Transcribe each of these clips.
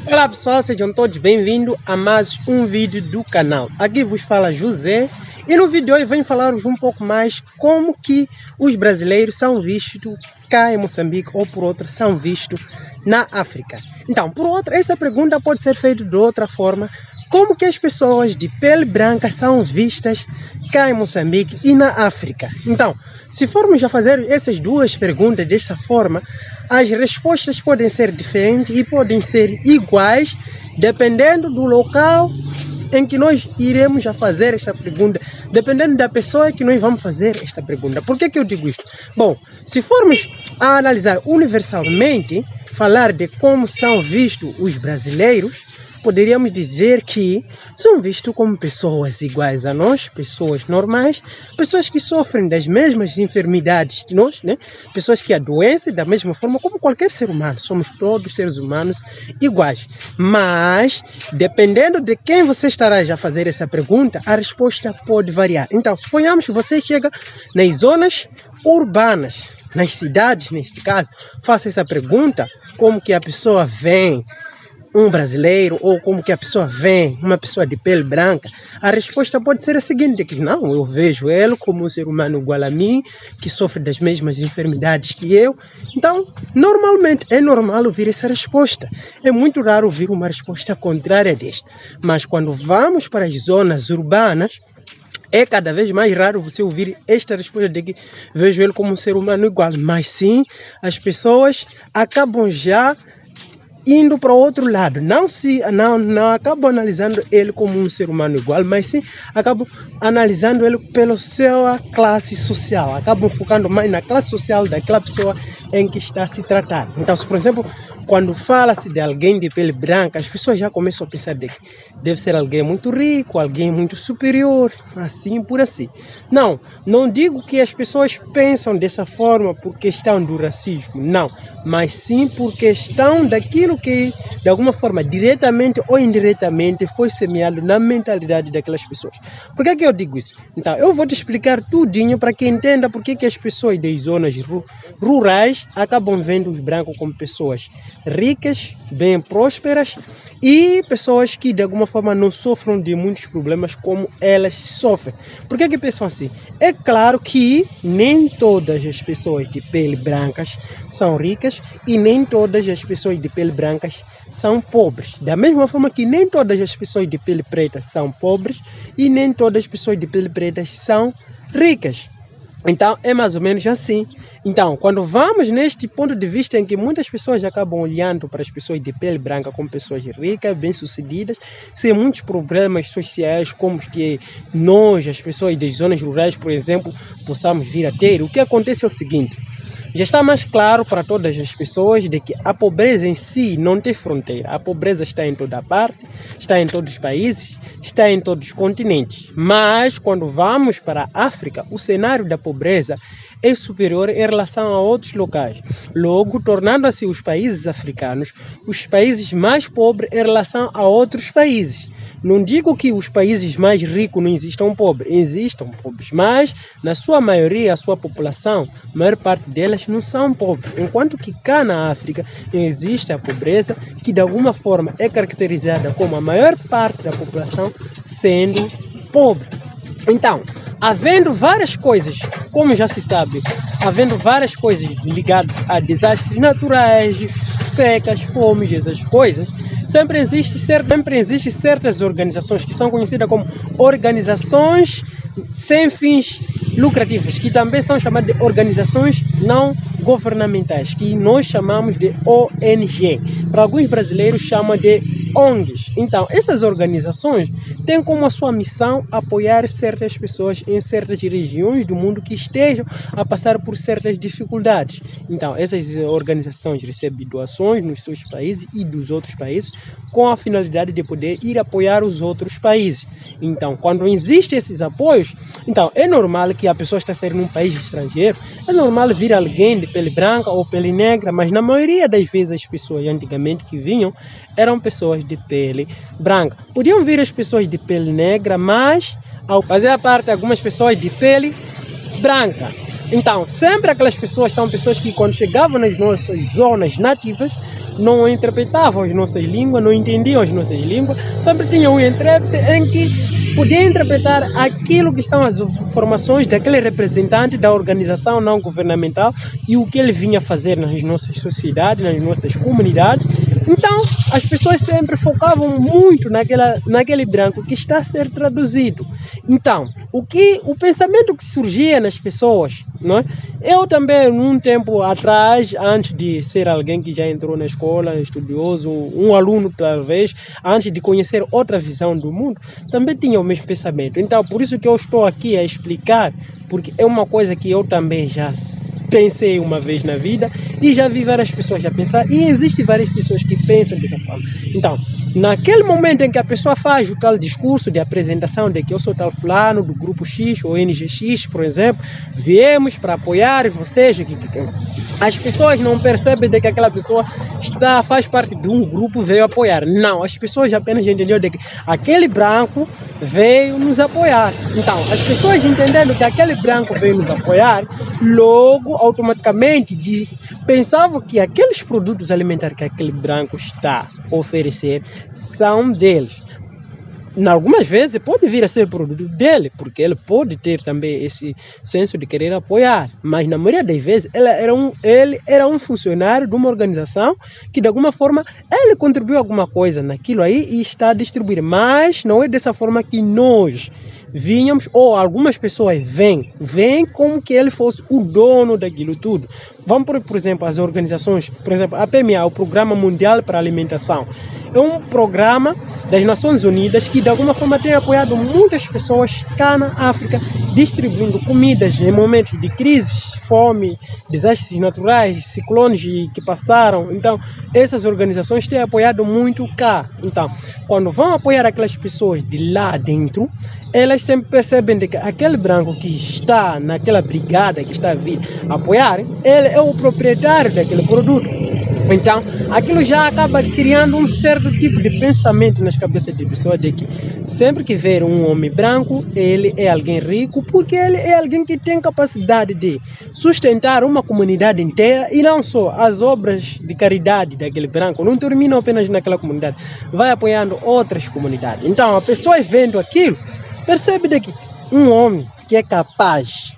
Olá pessoal, sejam todos bem-vindos a mais um vídeo do canal. Aqui vos fala José e no vídeo de hoje venho falar-vos um pouco mais como que os brasileiros são vistos cá em Moçambique ou por outra são vistos na África. Então, por outra, essa pergunta pode ser feita de outra forma. Como que as pessoas de pele branca são vistas cá em Moçambique e na África? Então, se formos a fazer essas duas perguntas dessa forma, as respostas podem ser diferentes e podem ser iguais, dependendo do local em que nós iremos a fazer esta pergunta, dependendo da pessoa que nós vamos fazer esta pergunta. Por que eu digo isto? Bom, se formos a analisar universalmente, falar de como são vistos os brasileiros, poderíamos dizer que são vistos como pessoas iguais a nós, pessoas normais, pessoas que sofrem das mesmas enfermidades que nós, né? Pessoas que adoecem da mesma forma como qualquer ser humano. Somos todos seres humanos iguais. Mas, dependendo de quem você estará a fazer essa pergunta, a resposta pode variar. Então, suponhamos que você chega nas zonas urbanas, nas cidades, neste caso, faça essa pergunta, como que a pessoa vem um brasileiro, ou como que a pessoa vê uma pessoa de pele branca, a resposta pode ser a seguinte, que não, eu vejo ele como um ser humano igual a mim, que sofre das mesmas enfermidades que eu. Então, normalmente, é normal ouvir essa resposta. É muito raro ouvir uma resposta contrária desta. Mas quando vamos para as zonas urbanas, é cada vez mais raro você ouvir esta resposta de que vejo ele como um ser humano igual. Mas sim, as pessoas acabam já indo para o outro lado, não acabam analisando ele como um ser humano igual, mas sim acabam analisando ele pela sua classe social, acabam focando mais na classe social daquela pessoa em que está a se tratar. Então, se, por exemplo, quando fala-se de alguém de pele branca, as pessoas já começam a pensar que deve ser alguém muito rico, alguém muito superior, assim por assim. Não digo que as pessoas pensam dessa forma por questão do racismo, não, mas sim por questão daquilo que, de alguma forma, diretamente ou indiretamente, foi semeado na mentalidade daquelas pessoas. Por que eu digo isso? Então, eu vou te explicar tudinho para que entenda por que as pessoas das zonas rurais acabam vendo os brancos como pessoas ricas, bem prósperas e pessoas que de alguma forma não sofrem de muitos problemas como elas sofrem. Por que pensam assim? É claro que nem todas as pessoas de pele brancas são ricas e nem todas as pessoas de pele brancas são pobres. Da mesma forma que nem todas as pessoas de pele preta são pobres e nem todas as pessoas de pele preta são ricas. Então, é mais ou menos assim. Então, quando vamos neste ponto de vista em que muitas pessoas acabam olhando para as pessoas de pele branca como pessoas ricas, bem-sucedidas, sem muitos problemas sociais como que nós, as pessoas das zonas rurais, por exemplo, possamos vir a ter, o que acontece é o seguinte: já está mais claro para todas as pessoas de que a pobreza em si não tem fronteira. A pobreza está em toda parte, está em todos os países, está em todos os continentes. Mas quando vamos para a África, o cenário da pobreza é superior em relação a outros locais. Logo, tornando-se os países africanos os países mais pobres em relação a outros países. Não digo que os países mais ricos não existam pobres, mas na sua maioria, a sua população, a maior parte delas não são pobres. Enquanto que cá na África existe a pobreza que de alguma forma é caracterizada como a maior parte da população sendo pobre. Então, havendo várias coisas, como já se sabe, havendo várias coisas ligadas a desastres naturais, secas, fomes, essas coisas, sempre existe certas organizações que são conhecidas como organizações sem fins lucrativos, que também são chamadas de organizações não governamentais, que nós chamamos de ONG. Para alguns brasileiros chamam de ONGs. Então, essas organizações têm como a sua missão apoiar certas pessoas em certas regiões do mundo que estejam a passar por certas dificuldades. Então, essas organizações recebem doações nos seus países e dos outros países com a finalidade de poder ir apoiar os outros países. Então, quando existem esses apoios, então é normal que a pessoa está saindo num país estrangeiro, é normal vir alguém de pele branca ou pele negra, mas na maioria das vezes as pessoas antigamente que vinham eram pessoas de pele branca. Podiam vir as pessoas de pele negra, mas ao fazer parte algumas pessoas de pele branca. Então, sempre aquelas pessoas são pessoas que quando chegavam nas nossas zonas nativas, não interpretavam as nossas línguas, não entendiam as nossas línguas, sempre tinha um intérprete em que podia interpretar aquilo que são as informações daquele representante da organização não governamental e o que ele vinha fazer nas nossas sociedades, nas nossas comunidades. Então, as pessoas sempre focavam muito naquele branco que está a ser traduzido. Então, o pensamento que surgia nas pessoas, não é? Eu também, num tempo atrás, antes de ser alguém que já entrou na escola, estudioso, um aluno talvez, antes de conhecer outra visão do mundo, também tinha o mesmo pensamento. Então, por isso que eu estou aqui a explicar, porque é uma coisa que eu também já pensei uma vez na vida e já vi várias pessoas a pensar, e existem várias pessoas que pensam dessa forma. Então, naquele momento em que a pessoa faz o tal discurso de apresentação de que eu sou tal fulano do grupo X ou NGX, por exemplo, viemos para apoiar vocês, as pessoas não percebem de que aquela pessoa faz parte de um grupo e veio apoiar. Não, as pessoas apenas entenderam de que aquele branco veio nos apoiar. Então, as pessoas entendendo que aquele branco veio nos apoiar, logo, automaticamente, pensavam que aqueles produtos alimentares que aquele branco está a oferecer são deles. Algumas vezes pode vir a ser produto dele, porque ele pode ter também esse senso de querer apoiar, mas na maioria das vezes ele era um funcionário de uma organização que de alguma forma ele contribuiu alguma coisa naquilo aí e está a distribuir, mas não é dessa forma que nós vinhamos, ou algumas pessoas veem como que ele fosse o dono daquilo tudo. Vamos por exemplo, as organizações, por exemplo, a PMA, o Programa Mundial para a Alimentação, é um programa das Nações Unidas que de alguma forma tem apoiado muitas pessoas cá na África, distribuindo comidas em momentos de crises, fome, desastres naturais, ciclones que passaram. Então, essas organizações têm apoiado muito cá. Então, quando vão apoiar aquelas pessoas de lá dentro, elas sempre percebem que aquele branco que está naquela brigada, que está a vir apoiar, ele é o proprietário daquele produto. Então, aquilo já acaba criando um certo tipo de pensamento nas cabeças de pessoas de que sempre que ver um homem branco, ele é alguém rico, porque ele é alguém que tem capacidade de sustentar uma comunidade inteira, e não só as obras de caridade daquele branco não terminam apenas naquela comunidade, vai apoiando outras comunidades. Então, a pessoa vendo aquilo, percebe de que um homem que é capaz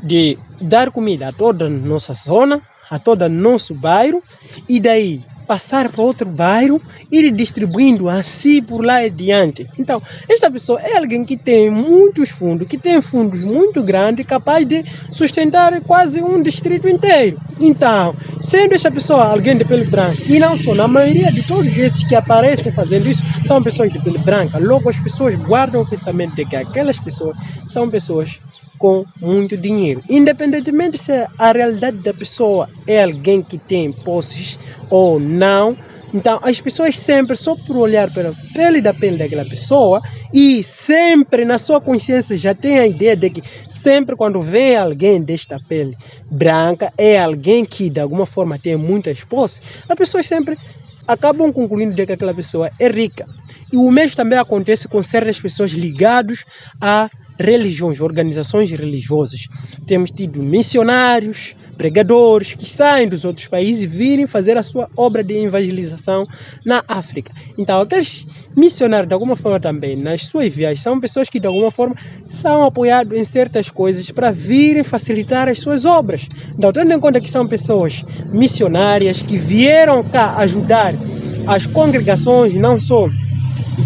de dar comida a toda a nossa zona, a todo nosso bairro, e daí passar para outro bairro, ir distribuindo assim por lá adiante. Então, esta pessoa é alguém que tem muitos fundos, que tem fundos muito grandes, capaz de sustentar quase um distrito inteiro. Então, sendo esta pessoa alguém de pele branca, e não só, na maioria de todos esses que aparecem fazendo isso, são pessoas de pele branca, logo as pessoas guardam o pensamento de que aquelas pessoas são pessoas com muito dinheiro, independentemente se a realidade da pessoa é alguém que tem posses ou não. Então, as pessoas sempre, só por olhar para a pele daquela pessoa, e sempre na sua consciência já tem a ideia de que sempre quando vem alguém desta pele branca, é alguém que de alguma forma tem muitas posses, as pessoas sempre acabam concluindo de que aquela pessoa é rica. E o mesmo também acontece com certas pessoas ligadas a religiões, organizações religiosas. Temos tido missionários, pregadores que saem dos outros países e virem fazer a sua obra de evangelização na África. Então, aqueles missionários, de alguma forma também, nas suas viagens, são pessoas que, de alguma forma, são apoiados em certas coisas para virem facilitar as suas obras. Então, tendo em conta que são pessoas missionárias que vieram cá ajudar as congregações, não só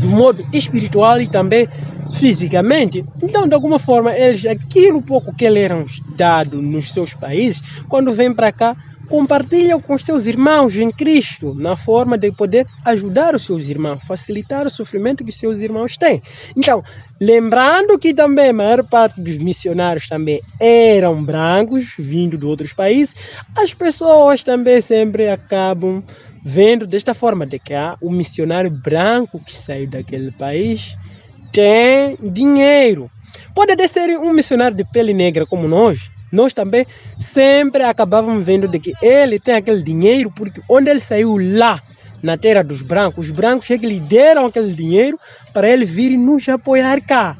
do modo espiritual e também fisicamente, então de alguma forma eles, aquilo pouco que eles eram dados nos seus países, quando vêm para cá, compartilham com seus irmãos em Cristo, na forma de poder ajudar os seus irmãos, facilitar o sofrimento que seus irmãos têm. Então, lembrando que também a maior parte dos missionários também eram brancos, vindo de outros países, as pessoas também sempre acabam vendo desta forma, de que o missionário branco que saiu daquele país tem dinheiro. Pode até ser um missionário de pele negra como nós também sempre acabávamos vendo de que ele tem aquele dinheiro, porque onde ele saiu lá, na terra dos brancos, os brancos é que lhe deram aquele dinheiro para ele vir e nos apoiar cá.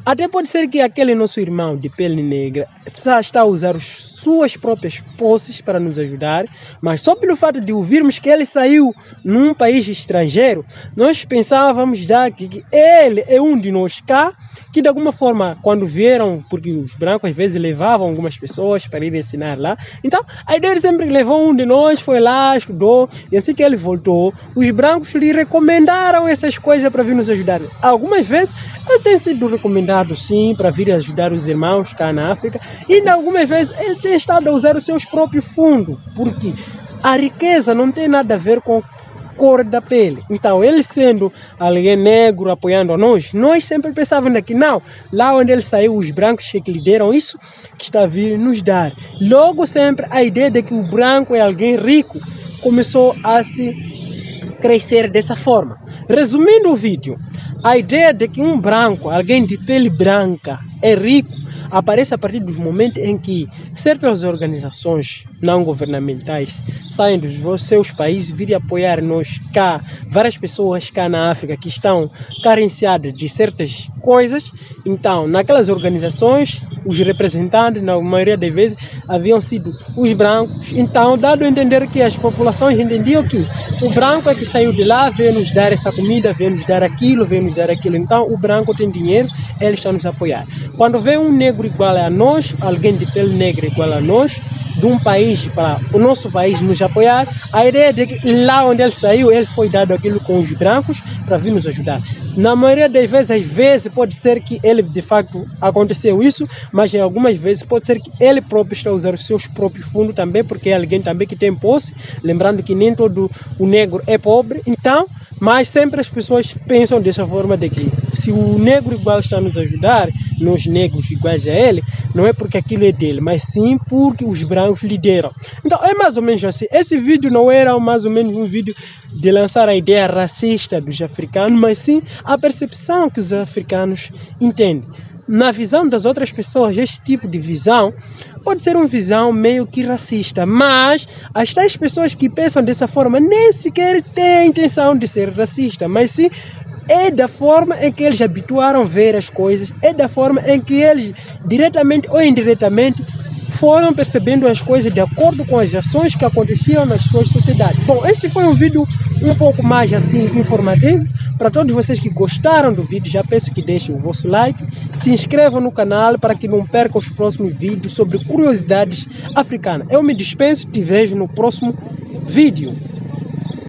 Até pode ser que aquele nosso irmão de pele negra está a usar os suas próprias posses para nos ajudar, mas só pelo fato de ouvirmos que ele saiu num país estrangeiro, nós pensávamos que ele é um de nós cá, que de alguma forma, quando vieram, porque os brancos às vezes levavam algumas pessoas para ir ensinar lá, então a ideia sempre levou um de nós, foi lá, estudou, e assim que ele voltou, os brancos lhe recomendaram essas coisas para vir nos ajudar. Algumas vezes ele tem sido recomendado sim para vir ajudar os irmãos cá na África, e algumas vezes ele tem estado a usar os seus próprios fundos, porque a riqueza não tem nada a ver com cor da pele. Então, ele sendo alguém negro apoiando a nós sempre pensávamos que não, lá onde ele saiu, os brancos que lhe deram isso, que está a vir nos dar. Logo sempre a ideia de que o branco é alguém rico começou a se crescer dessa forma. Resumindo o vídeo, a ideia de que um branco, alguém de pele branca, é rico, aparece a partir dos momentos em que certas organizações não governamentais saem dos seus países, virem apoiar nós cá, várias pessoas cá na África que estão carenciadas de certas coisas. Então, naquelas organizações, os representantes, na maioria das vezes, haviam sido os brancos. Então, dado a entender que as populações entendiam que o branco é que saiu de lá, veio nos dar essa comida, veio nos dar aquilo, veio nos dar aquilo. Então, o branco tem dinheiro, ele está nos apoiar. Quando vem um negro igual a nós, alguém de pele negra igual a nós, de um país para o nosso país nos apoiar, a ideia de que lá onde ele saiu, ele foi dado aquilo com os brancos para vir nos ajudar. Na maioria das vezes, às vezes pode ser que ele de facto aconteceu isso, mas em algumas vezes pode ser que ele próprio está a usar os seus próprios fundos também, porque é alguém também que tem posse, lembrando que nem todo o negro é pobre. Então, mas sempre as pessoas pensam dessa forma de que se o negro igual está a nos ajudar, nós negros iguais a ele, não é porque aquilo é dele, mas sim porque os brancos lhe deram. Então é mais ou menos assim. Esse vídeo não era mais ou menos um vídeo de lançar a ideia racista dos africanos, mas sim a percepção que os africanos entendem. Na visão das outras pessoas, esse tipo de visão pode ser uma visão meio que racista, mas as tais pessoas que pensam dessa forma nem sequer têm a intenção de ser racista, mas sim é da forma em que eles habituaram a ver as coisas, é da forma em que eles, diretamente ou indiretamente, foram percebendo as coisas de acordo com as ações que aconteciam nas suas sociedades. Bom, este foi um vídeo um pouco mais assim informativo. Para todos vocês que gostaram do vídeo, já peço que deixem o vosso like, se inscrevam no canal para que não percam os próximos vídeos sobre curiosidades africanas. Eu me dispenso, te vejo no próximo vídeo.